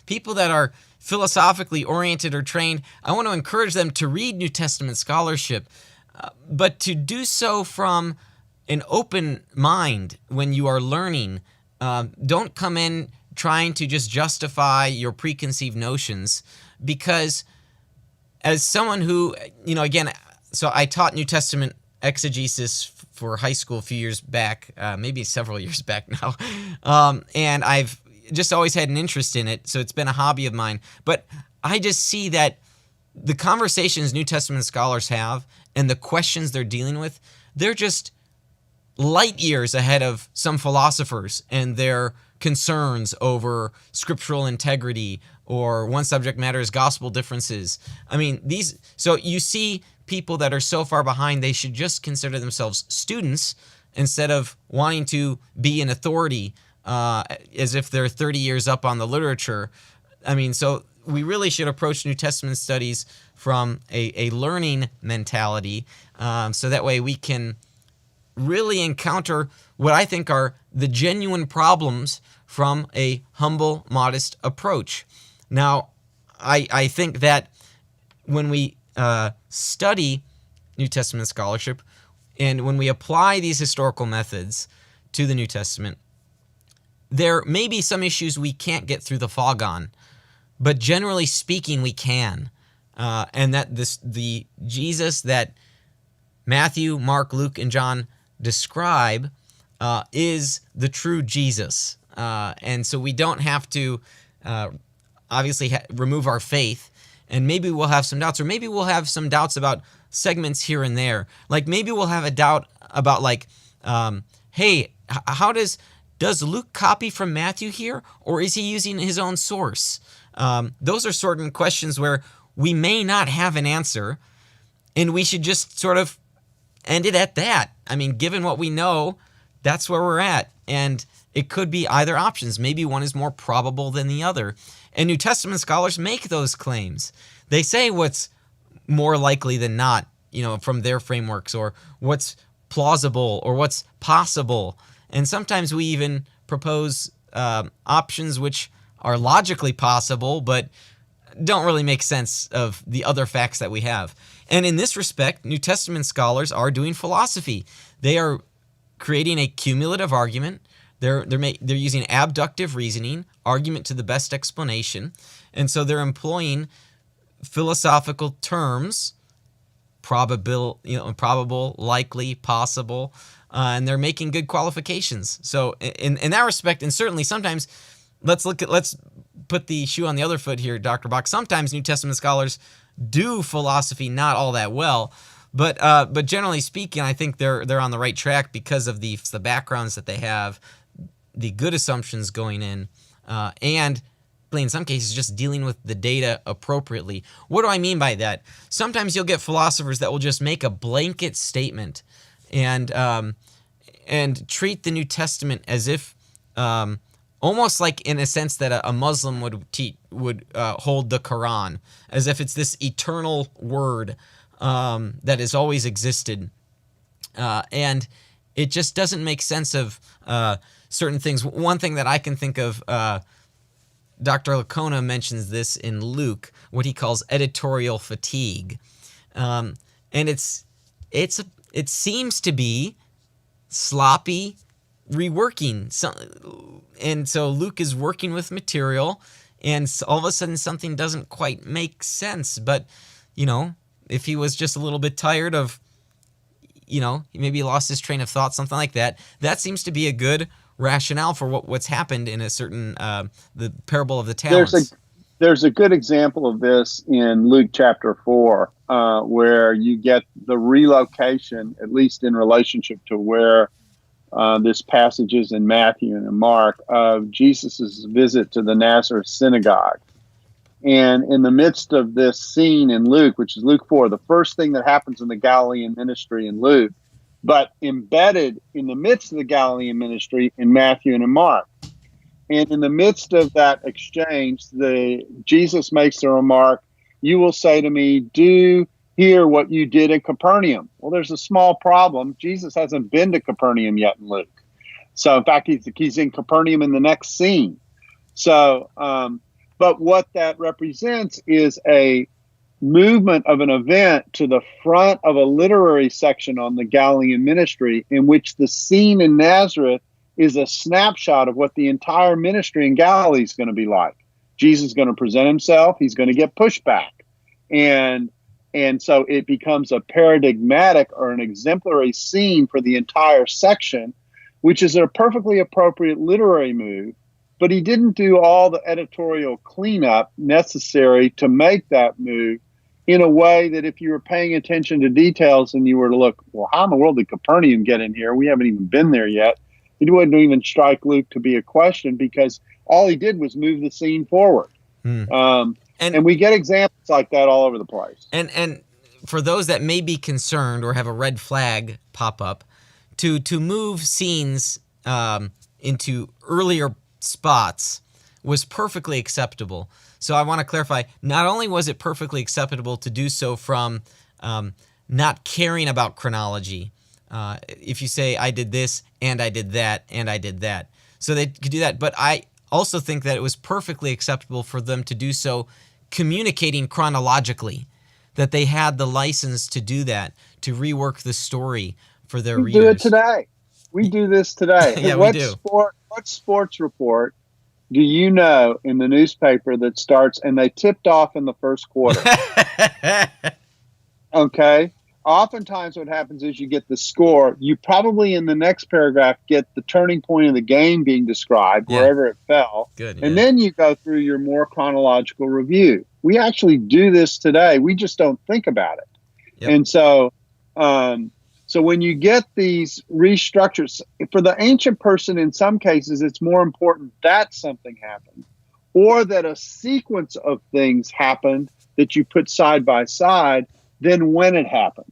people that are philosophically oriented or trained, I want to encourage them to read New Testament scholarship, but to do so from an open mind when you are learning. Don't come in trying to just justify your preconceived notions, because as someone who, again, so I taught New Testament exegesis for high school a few years back, maybe several years back now, and I've just always had an interest in it, so it's been a hobby of mine. But I just see that the conversations New Testament scholars have and the questions they're dealing with, they're just light years ahead of some philosophers and their concerns over scriptural integrity, or one subject matter is gospel differences. I mean, so you see people that are so far behind, they should just consider themselves students instead of wanting to be an authority as if they're 30 years up on the literature. I mean, so we really should approach New Testament studies from a learning mentality, so that way we can really encounter what I think are the genuine problems from a humble, modest approach. Now, I think that when we study New Testament scholarship and when we apply these historical methods to the New Testament, there may be some issues we can't get through the fog on, but generally speaking, we can. And that the Jesus that Matthew, Mark, Luke, and John describe is the true Jesus. And so we don't have to obviously remove our faith, and maybe we'll have some doubts, or maybe we'll have some doubts about segments here and there. Like maybe we'll have a doubt about hey, how does Luke copy from Matthew here, or is he using his own source? Those are certain questions where we may not have an answer, and we should just sort of end it at that. I mean, given what we know, that's where we're at. And it could be either options. Maybe one is more probable than the other. And New Testament scholars make those claims. They say what's more likely than not, from their frameworks, or what's plausible or what's possible. And sometimes we even propose options which are logically possible, but don't really make sense of the other facts that we have. And in this respect, New Testament scholars are doing philosophy. They are creating a cumulative argument. They're using abductive reasoning, argument to the best explanation, and so they're employing philosophical terms, probable, likely, possible, and they're making good qualifications. So in that respect, and certainly sometimes, let's put the shoe on the other foot here, Dr. Bock. Sometimes New Testament scholars do philosophy not all that well, but generally speaking, I think they're on the right track because of the backgrounds that they have, the good assumptions going in, and in some cases just dealing with the data appropriately. What do I mean by that? Sometimes you'll get philosophers that will just make a blanket statement and treat the New Testament as if almost like in a sense that a Muslim would hold the Quran, as if it's this eternal word that has always existed, and it just doesn't make sense of certain things. One thing that I can think of, Dr. Lacona mentions this in Luke, what he calls editorial fatigue, and it seems to be sloppy reworking. And so Luke is working with material, and all of a sudden something doesn't quite make sense. But, if he was just a little bit tired of, maybe he lost his train of thought, something like that, that seems to be a good rationale for what's happened in a certain, the parable of the talents. There's a good example of this in Luke chapter 4, where you get the relocation, at least in relationship to where this passage is in Matthew and in Mark, of Jesus' visit to the Nazareth synagogue. And in the midst of this scene in Luke, which is Luke 4, the first thing that happens in the Galilean ministry in Luke, but embedded in the midst of the Galilean ministry in Matthew and in Mark. And in the midst of that exchange, Jesus makes the remark, "You will say to me, do here what you did in Capernaum." Well, there's a small problem. Jesus hasn't been to Capernaum yet in Luke. So in fact, he's in Capernaum in the next scene. So But what that represents is a movement of an event to the front of a literary section on the Galilean ministry, in which the scene in Nazareth is a snapshot of what the entire ministry in Galilee is going to be like. Jesus is going to present himself. He's going to get pushed back. And so it becomes a paradigmatic or an exemplary scene for the entire section, which is a perfectly appropriate literary move. But he didn't do all the editorial cleanup necessary to make that move in a way that if you were paying attention to details and you were to look, well, how in the world did Capernaum get in here? We haven't even been there yet. It wouldn't even strike Luke to be a question, because all he did was move the scene forward. And we get examples like that all over the place. And for those that may be concerned or have a red flag pop up, to move scenes into earlier spots was perfectly acceptable. So I want to clarify, not only was it perfectly acceptable to do so from not caring about chronology, if you say, I did this, and I did that, and I did that. So they could do that. But I also think that it was perfectly acceptable for them to do so communicating chronologically, that they had the license to do that, to rework the story for their readers. We do it today. We do this today. Yeah, we do. What sports report do you know in the newspaper that starts, and they tipped off in the first quarter? Okay. Oftentimes what happens is you get the score. You probably in the next paragraph get the turning point of the game being described, wherever it fell. Good, and then you go through your more chronological review. We actually do this today. We just don't think about it. Yep. And so when you get these restructures, for the ancient person, in some cases, it's more important that something happened, or that a sequence of things happened that you put side by side than when it happened.